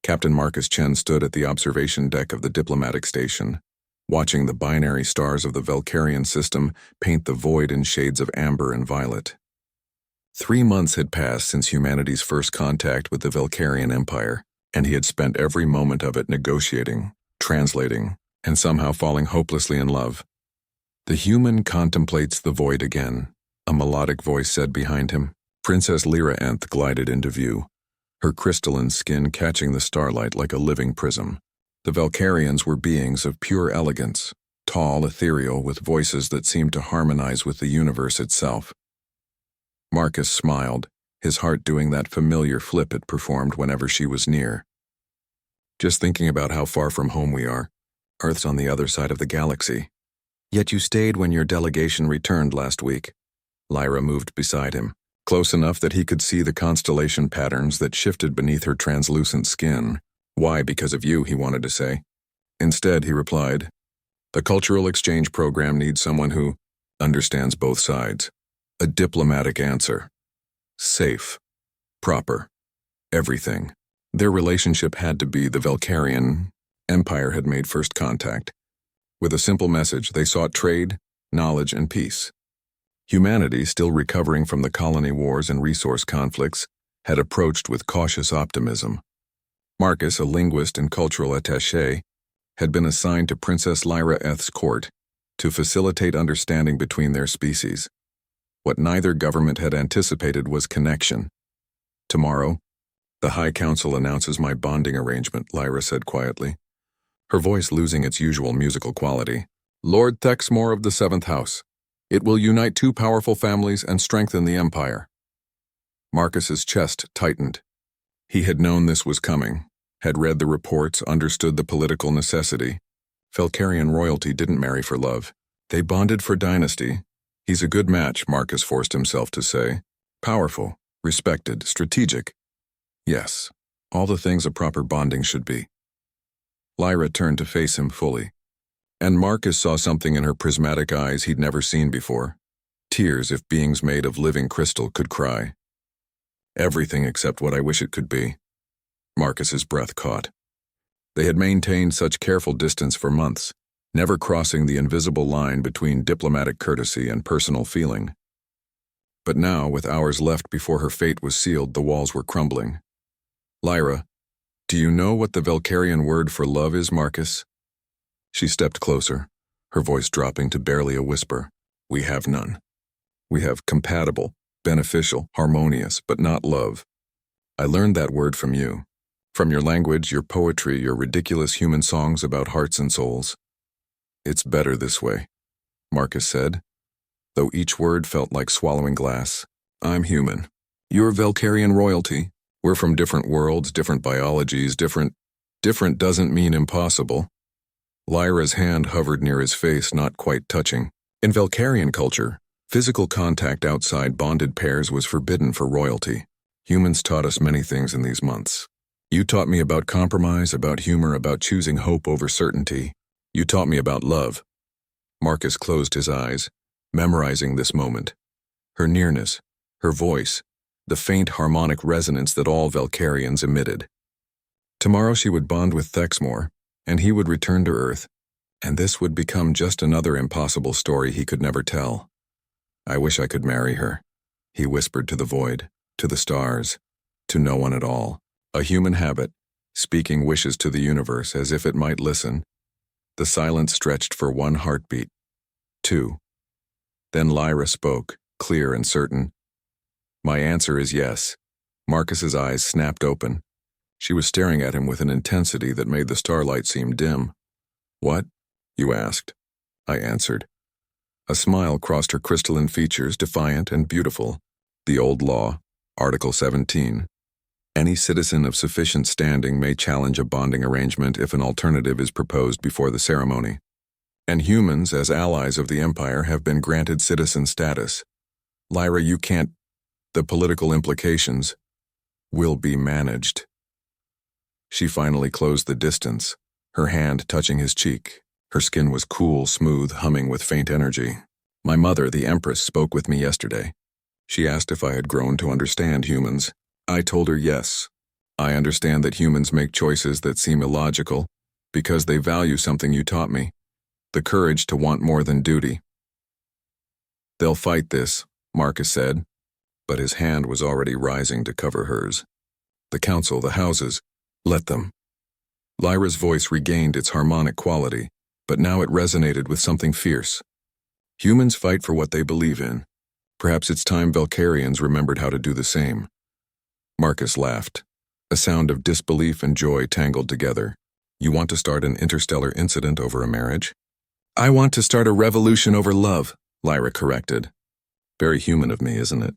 Captain Marcus Chen stood at the observation deck of the diplomatic station, watching the binary stars of the Valkyrian system paint the void in shades of amber and violet. 3 months had passed since humanity's first contact with the Valkyrian Empire, and he had spent every moment of it negotiating, translating, and somehow falling hopelessly in love. "The human contemplates the void again," a melodic voice said behind him. Princess Lyra Nth glided into view, her crystalline skin catching the starlight like a living prism. The Valkyrians were beings of pure elegance, tall, ethereal, with voices that seemed to harmonize with the universe itself. Marcus smiled, his heart doing that familiar flip it performed whenever she was near. "Just thinking about how far from home we are. Earth's on the other side of the galaxy. Yet you stayed when your delegation returned last week." Lyra moved beside him, close enough that he could see the constellation patterns that shifted beneath her translucent skin. "Why, because of you," he wanted to say. Instead, he replied, "The cultural exchange program needs someone who understands both sides. A diplomatic answer. Safe. Proper. Everything." Their relationship had to be. The Valkyrian Empire had made first contact. With a simple message, they sought trade, knowledge, and peace. Humanity, still recovering from the colony wars and resource conflicts, had approached with cautious optimism. Marcus, a linguist and cultural attaché, had been assigned to Princess Lyra Nth's court to facilitate understanding between their species. What neither government had anticipated was connection. "Tomorrow, the High Council announces my bonding arrangement," Lyra said quietly, her voice losing its usual musical quality. "Lord Thexmore of the 7th House. It will unite 2 powerful families and strengthen the Empire." Marcus's chest tightened. He had known this was coming, had read the reports, understood the political necessity. Valkyrian royalty didn't marry for love. They bonded for dynasty. "He's a good match," Marcus forced himself to say. "Powerful, respected, strategic. Yes, all the things a proper bonding should be." Lyra turned to face him fully, and Marcus saw something in her prismatic eyes he'd never seen before. Tears, if beings made of living crystal could cry. "Everything except what I wish it could be." Marcus's breath caught. They had maintained such careful distance for months, never crossing the invisible line between diplomatic courtesy and personal feeling. But now, with hours left before her fate was sealed, the walls were crumbling. "Lyra, do you know what the Valkyrian word for love is, Marcus?" She stepped closer, her voice dropping to barely a whisper. "We have none. We have compatible, beneficial, harmonious, but not love. I learned that word from you. From your language, your poetry, your ridiculous human songs about hearts and souls. It's better this way," Marcus said, though each word felt like swallowing glass. "I'm human. You're Valkyrian royalty. We're from different worlds, different biologies, different doesn't mean impossible." Lyra's hand hovered near his face, not quite touching. In Valkyrian culture, physical contact outside bonded pairs was forbidden for royalty. Humans taught us many things in these months. You taught me about compromise, about humor, about choosing hope over certainty. You taught me about love. Marcus closed his eyes, memorizing this moment. Her nearness, her voice, the faint harmonic resonance that all Valkyrians emitted. Tomorrow she would bond with Thexmore, and he would return to Earth, and this would become just another impossible story he could never tell. "I wish I could marry her," he whispered to the void, to the stars, to no one at all. A human habit, speaking wishes to the universe as if it might listen. The silence stretched for 1 heartbeat, 2. Then Lyra spoke, clear and certain. "My answer is yes." Marcus's eyes snapped open. She was staring at him with an intensity that made the starlight seem dim. "What?" you asked. I answered. A smile crossed her crystalline features, defiant and beautiful. "The old law, Article 17. Any citizen of sufficient standing may challenge a bonding arrangement if an alternative is proposed before the ceremony. And humans, as allies of the Empire, have been granted citizen status. Lyra, you can't. The political implications will be managed." She finally closed the distance, her hand touching his cheek. Her skin was cool, smooth, humming with faint energy. "My mother, the Empress, spoke with me yesterday. She asked if I had grown to understand humans. I told her yes. I understand that humans make choices that seem illogical because they value something you taught me, the courage to want more than duty. They'll fight this, Marcus said, but his hand was already rising to cover hers. The council, the houses, let them. Lyra's voice regained its harmonic quality, but now it resonated with something fierce. Humans fight for what they believe in. Perhaps it's time Valkyrians remembered how to do the same. Marcus laughed. A sound of disbelief and joy tangled together. You want to start an interstellar incident over a marriage? I want to start a revolution over love, Lyra corrected. Very human of me, isn't it?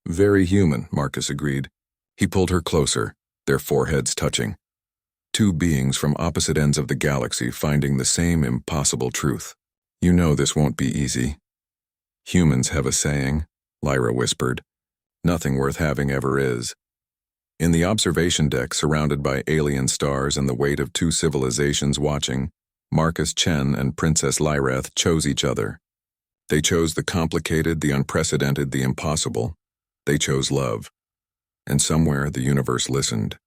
Very human, Marcus agreed. He pulled her closer, their foreheads touching. Two beings from opposite ends of the galaxy finding the same impossible truth. You know this won't be easy. Humans have a saying, Lyra whispered. Nothing worth having ever is. In the observation deck, surrounded by alien stars and the weight of two civilizations watching, Marcus Chen and Princess Lyreth chose each other. They chose the complicated, the unprecedented, the impossible. They chose love. And somewhere the universe listened.